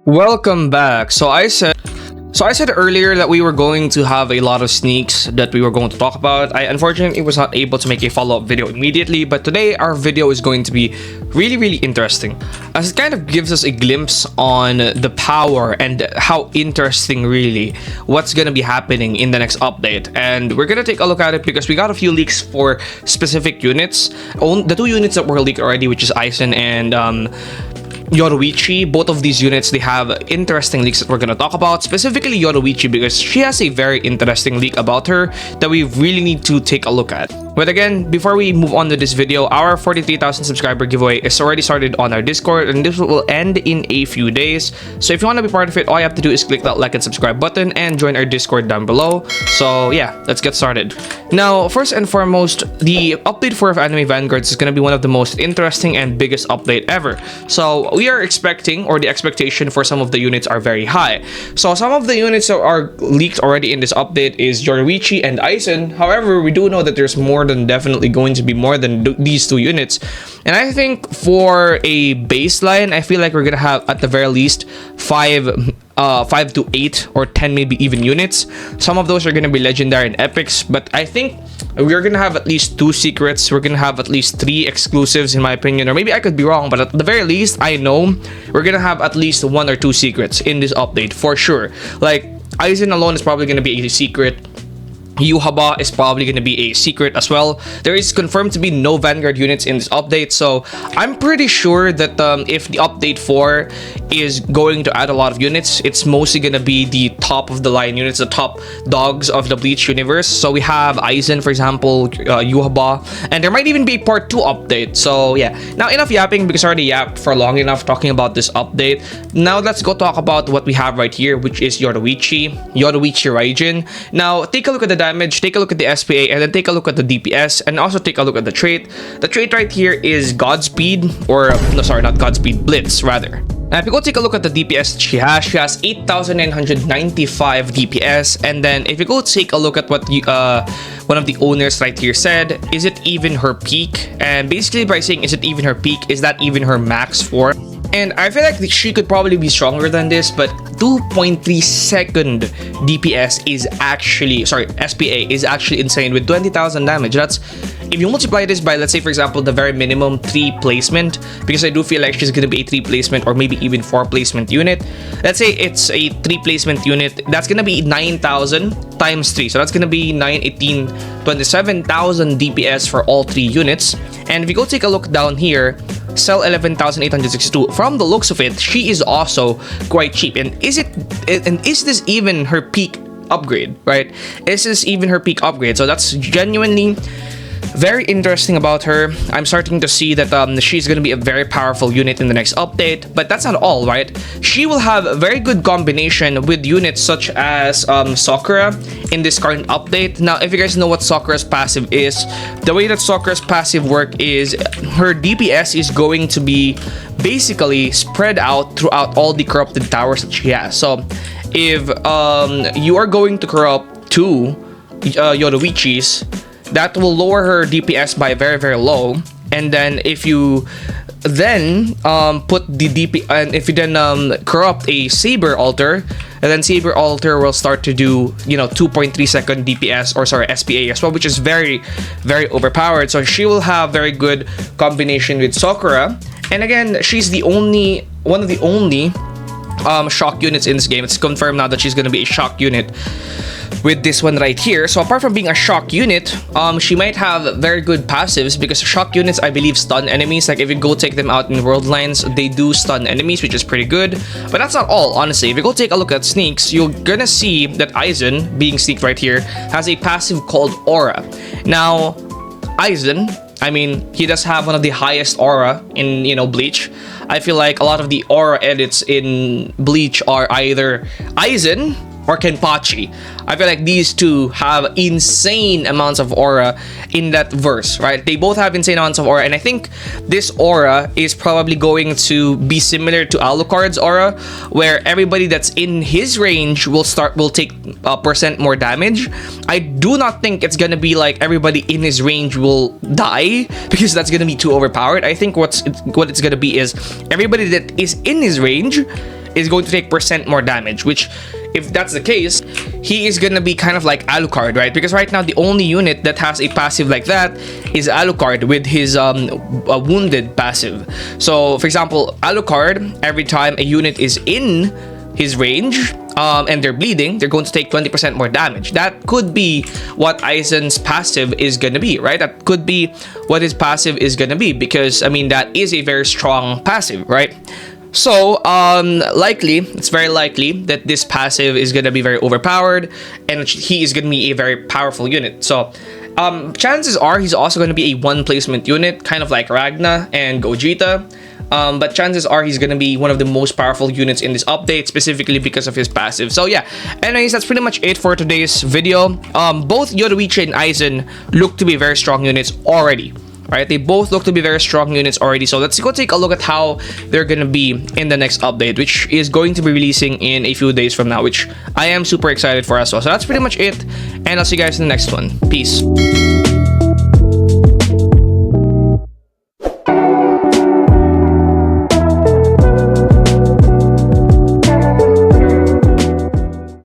Welcome back. So I said earlier that we were going to have a lot of sneaks that we were going to talk about. I unfortunately was not able to make a follow-up video immediately, but today our video is going to be really interesting, as it kind of gives us a glimpse on the power and how interesting really what's going to be happening in the next update. And we're going to take a look at it because we got a few leaks for specific units. The two units that were leaked already, which is Eisen and Yoichi. Both of these units, they have interesting leaks that we're going to talk about, specifically Yoichi because she has a very interesting leak about her that we really need to take a look at. But again, before we move on to this video, our 43,000 subscriber giveaway is already started on our Discord, and this will end in a few days. So if you want to be part of it, all you have to do is click that like and subscribe button and join our Discord down below. So yeah, let's get started. Now, first and foremost, the update 4 of Anime Vanguards is going to be one of the most interesting and biggest update ever. So we are expecting, or the expectation for some of the units are very high. So some of the units that are leaked already in this update is Yoichi and Eisen. However, we do know that there's definitely going to be more than these two units. And I think for a baseline, I feel like we're gonna have at the very least 5 to 8 or 10 maybe even units. Some of those are gonna be legendary and epics, but I think we're gonna have at least 2 secrets. We're gonna have at least 3 exclusives in my opinion, or maybe I could be wrong, but at the very least I know we're gonna have at least 1 or 2 secrets in this update for sure. Like Eisen alone is probably gonna be a secret. Yuhaba is probably going to be a secret as well. There is confirmed to be no Vanguard units in this update, so I'm pretty sure that if the update 4 is going to add a lot of units, it's mostly going to be the top of the line units, the top dogs of the Bleach universe. So we have Eisen, for example, Yuhaba, and there might even be a part 2 update. So yeah, now enough yapping because I already yapped for long enough talking about this update. Now let's go talk about what we have right here, which is Yoichi Raijin. Now take a look at the damage, take a look at the SPA, and then take a look at the DPS, and also take a look at the trait. The trait right here is Godspeed, or no, sorry, not Godspeed, Blitz rather. Now, if you go take a look at the DPS that she has 8,995 DPS, and then if you go take a look at what one of the owners right here said, is it even her peak? And basically by saying is it even her peak, is that even her max for? And I feel like she could probably be stronger than this, but 2.3 second DPS is actually, sorry, SPA is actually insane with 20,000 damage. That's, if you multiply this by, let's say for example, the very minimum 3 placement, because I do feel like she's going to be a 3 placement or maybe even 4 placement unit. Let's say it's a 3 placement unit, that's going to be 9,000 times 3. So that's going to be 9, 18, 27,000 DPS for all 3 units. And if you go take a look down here, sell 11,862. From the looks of it, she is also quite cheap. And is this even her peak upgrade, right? Is this even her peak upgrade? So that's genuinely very interesting about her. I'm starting to see that she's going to be a very powerful unit in the next update, but that's not all, right? She will have a very good combination with units such as Sakura in this current update. Now, if you guys know what Sakura's passive is, the way that Sakura's passive work is her DPS is going to be basically spread out throughout all the corrupted towers that she has. So if you are going to corrupt 2 Yoichis, that will lower her DPS by very low. And then if you then put the DP, and if you then corrupt a Saber Altar, and then Saber Altar will start to do 2.3 second DPS, or sorry, SPA as well, which is very overpowered. So she will have very good combination with Sakura. And again, she's one of the only shock units in this game. It's confirmed now that she's gonna be a shock unit with this one right here. So apart from being a shock unit, she might have very good passives, because shock units, I believe, stun enemies. Like if you go take them out in world lines, they do stun enemies, which is pretty good. But that's not all, honestly. If you go take a look at sneaks, you're gonna see that Eisen, being sneaked right here, has a passive called Aura. Now, Eisen, I mean, he does have one of the highest aura in, Bleach. I feel like a lot of the aura edits in Bleach are either Eisen or Kenpachi. I feel like these two have insane amounts of aura in that verse, right? They both have insane amounts of aura, and I think this aura is probably going to be similar to Alucard's aura, where everybody that's in his range will take percent more damage. I do not think it's gonna be like everybody in his range will die, because that's gonna be too overpowered. I think what it's gonna be is everybody that is in his range is going to take percent more damage, which if that's the case, he is gonna be kind of like Alucard, right? Because right now the only unit that has a passive like that is Alucard with his wounded passive. So for example, Alucard, every time a unit is in his range and they're bleeding, they're going to take 20% more damage. That could be what Eisen's passive is gonna be, right? That could be what his passive is gonna be, because I mean that is a very strong passive, right? So, it's very likely that this passive is gonna be very overpowered, and he is gonna be a very powerful unit. So, chances are he's also gonna be a one placement unit, kind of like Ragna and Gogeta. But chances are he's gonna be one of the most powerful units in this update, specifically because of his passive. So yeah, anyways, that's pretty much it for today's video. Both Yoichi and Eisen look to be very strong units already. Right, they both look to be very strong units already. So let's go take a look at how they're gonna be in the next update, which is going to be releasing in a few days from now, which I am super excited for as well. So that's pretty much it, and I'll see you guys in the next one. Peace.